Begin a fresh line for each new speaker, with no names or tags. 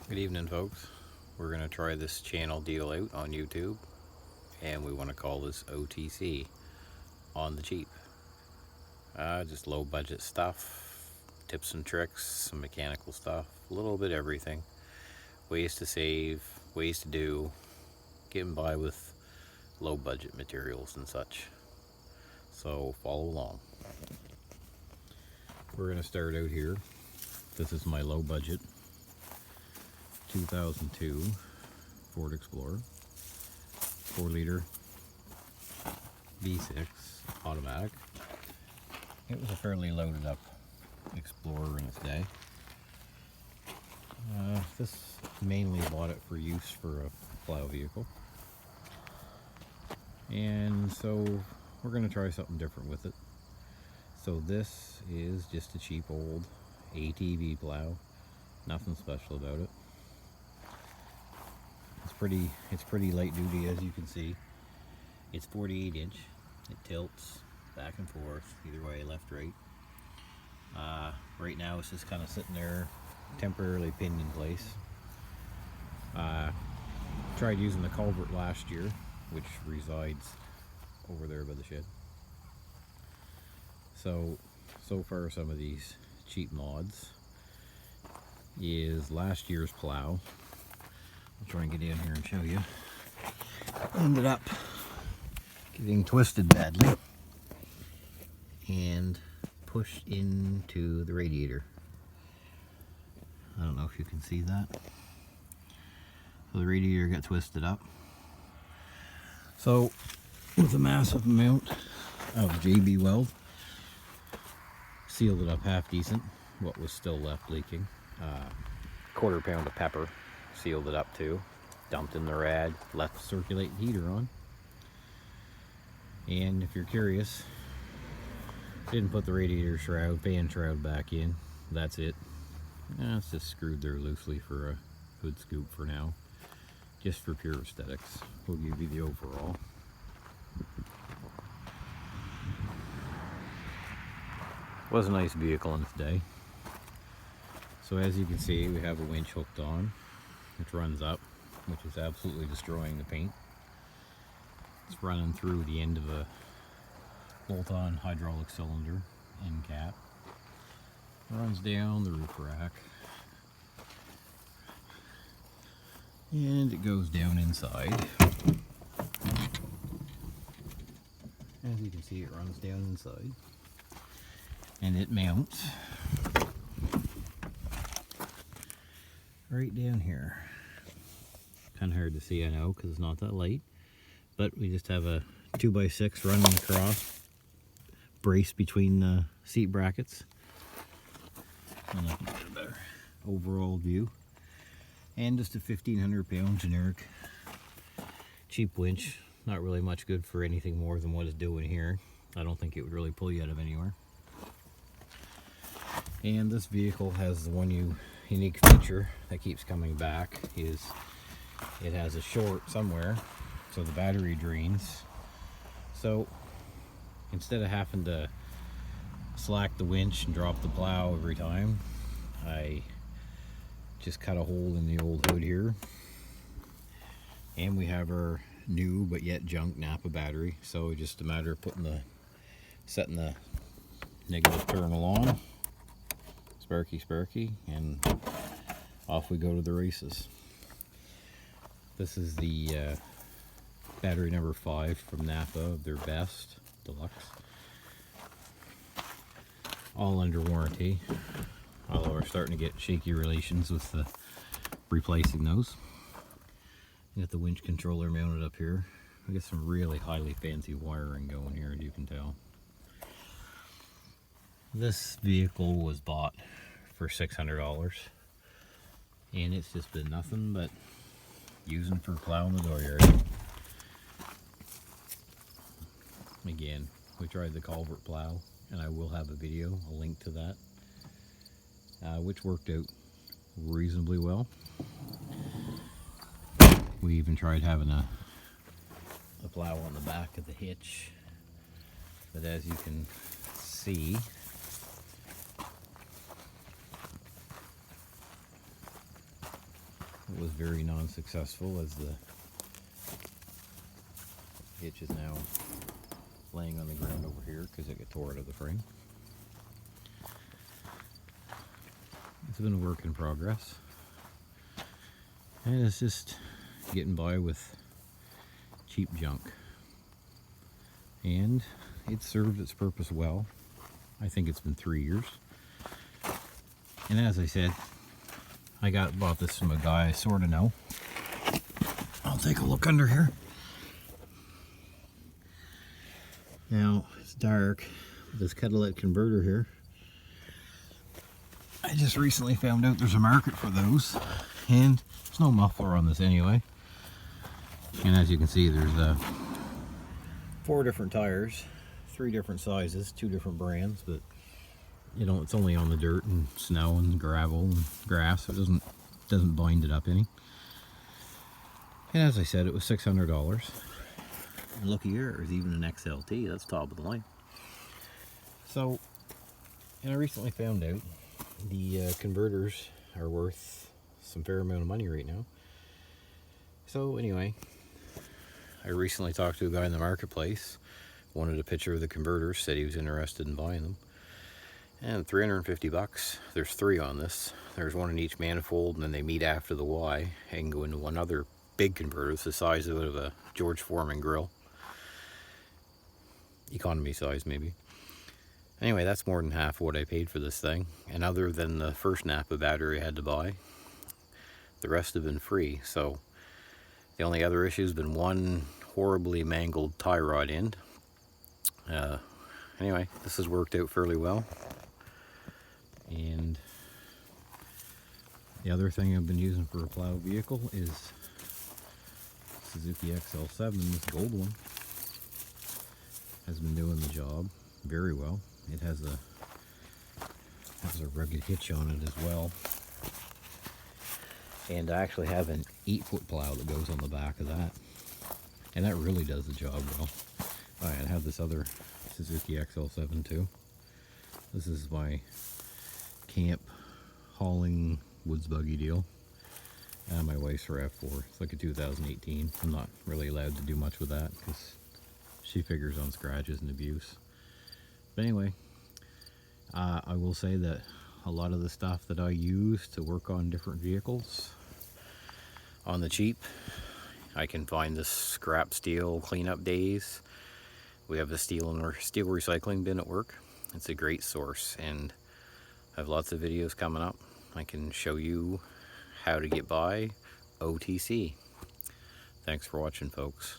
Good evening, folks. We're going to try this channel deal out on YouTube, and we want to call this OTC, on the cheap. Just low budget stuff, tips and tricks, some mechanical stuff, a little bit everything. Ways to save, ways to do, getting by with low budget materials and such. So follow along. We're going to start out here. This is my low budget 2002 Ford Explorer, 4-liter V6 automatic. It was a fairly loaded up Explorer in its day. This mainly bought it for use for a plow vehicle, and so we're going to try something different with it. So this is just a cheap old ATV plow, nothing special about it. It's pretty light duty, as you can see. It's 48 inch. It tilts back and forth, either way, left, right. Right now it's just kind of sitting there, temporarily pinned in place. Tried using the culvert last year, which resides over there by the shed. So far some of these cheap mods is last year's plow. I'll try and get in here and show you. Ended up getting twisted badly and pushed into the radiator. I don't know if you can see that. So the radiator got twisted up. So with a massive amount of JB weld, sealed it up half decent. What was still left leaking. Quarter pound of pepper, sealed it up too. Dumped in the rad, left the circulating heater on. And if you're curious, didn't put the radiator shroud, fan shroud back in. That's it. It's just screwed there loosely for a hood scoop for now. Just for pure aesthetics. We'll give you the overall. Was a nice vehicle in its day. So as you can see, we have a winch hooked on, which runs up, which is absolutely destroying the paint. It's running through the end of a bolt-on hydraulic cylinder end cap. Runs down the roof rack. And it goes down inside. As you can see, it runs down inside. And it mounts right down here. Kind of hard to see, I know, because it's not that light. But we just have a 2x6 running across, brace between the seat brackets. And I can get a better overall view. And just a 1,500 pound generic cheap winch. Not really much good for anything more than what it's doing here. I don't think it would really pull you out of anywhere. And this vehicle has the one unique feature that keeps coming back, is it has a short somewhere, so the battery drains. So instead of having to slack the winch and drop the plow every time, I just cut a hole in the old hood here, and we have our new but yet junk Napa battery. So just a matter of setting the negative terminal on, sparky, and off we go to the races. This is the battery number 5 from Napa, their best deluxe, all under warranty, although we're starting to get shaky relations with replacing those. We got the winch controller mounted up here. We got some really highly fancy wiring going here, as you can tell. This vehicle was bought for $600, and it's just been nothing but using for plowing the dooryard. Again, we tried the culvert plow, and I will have a video, a link to that, which worked out reasonably well. We even tried having a plow on the back of the hitch, but as you can see, was very non-successful, as the hitch is now laying on the ground over here because it got tore out of the frame. It's been a work in progress, and it's just getting by with cheap junk, and it served its purpose well. I think it's been 3 years, and as I said, I bought this from a guy I sort of know. I'll take a look under here. Now it's dark with this catalytic converter here. I just recently found out there's a market for those, and there's no muffler on this anyway. And as you can see, there's 4 different tires, 3 different sizes, 2 different brands, but you know, it's only on the dirt and snow and gravel and grass, so it doesn't bind it up any. And as I said, it was $600. And looky here, there's even an XLT, that's top of the line. So, and I recently found out the converters are worth some fair amount of money right now. So anyway, I recently talked to a guy in the marketplace, wanted a picture of the converters, said he was interested in buying them. And 350 bucks. There's 3 on this. There's 1 in each manifold, and then they meet after the Y and go into one other big converter. It's the size of a George Foreman grill. Economy size, maybe. Anyway, that's more than half of what I paid for this thing. And other than the first Napa battery I had to buy, the rest have been free. So the only other issue has been 1 horribly mangled tie rod end. Anyway, this has worked out fairly well. And the other thing I've been using for a plow vehicle is Suzuki XL7. This gold one has been doing the job very well. It has a rugged hitch on it as well. And I actually have an 8-foot plow that goes on the back of that. And that really does the job well. Alright, I have this other Suzuki XL7 too. This is my camp hauling woods buggy deal. And my wife's for F4. It's like a 2018. I'm not really allowed to do much with that because she figures on scratches and abuse. But anyway, I will say that a lot of the stuff that I use to work on different vehicles on the cheap, I can find this scrap steel cleanup days. We have the steel recycling bin at work. It's a great source, and I have lots of videos coming up. I can show you how to get by OTC. Thanks for watching, folks.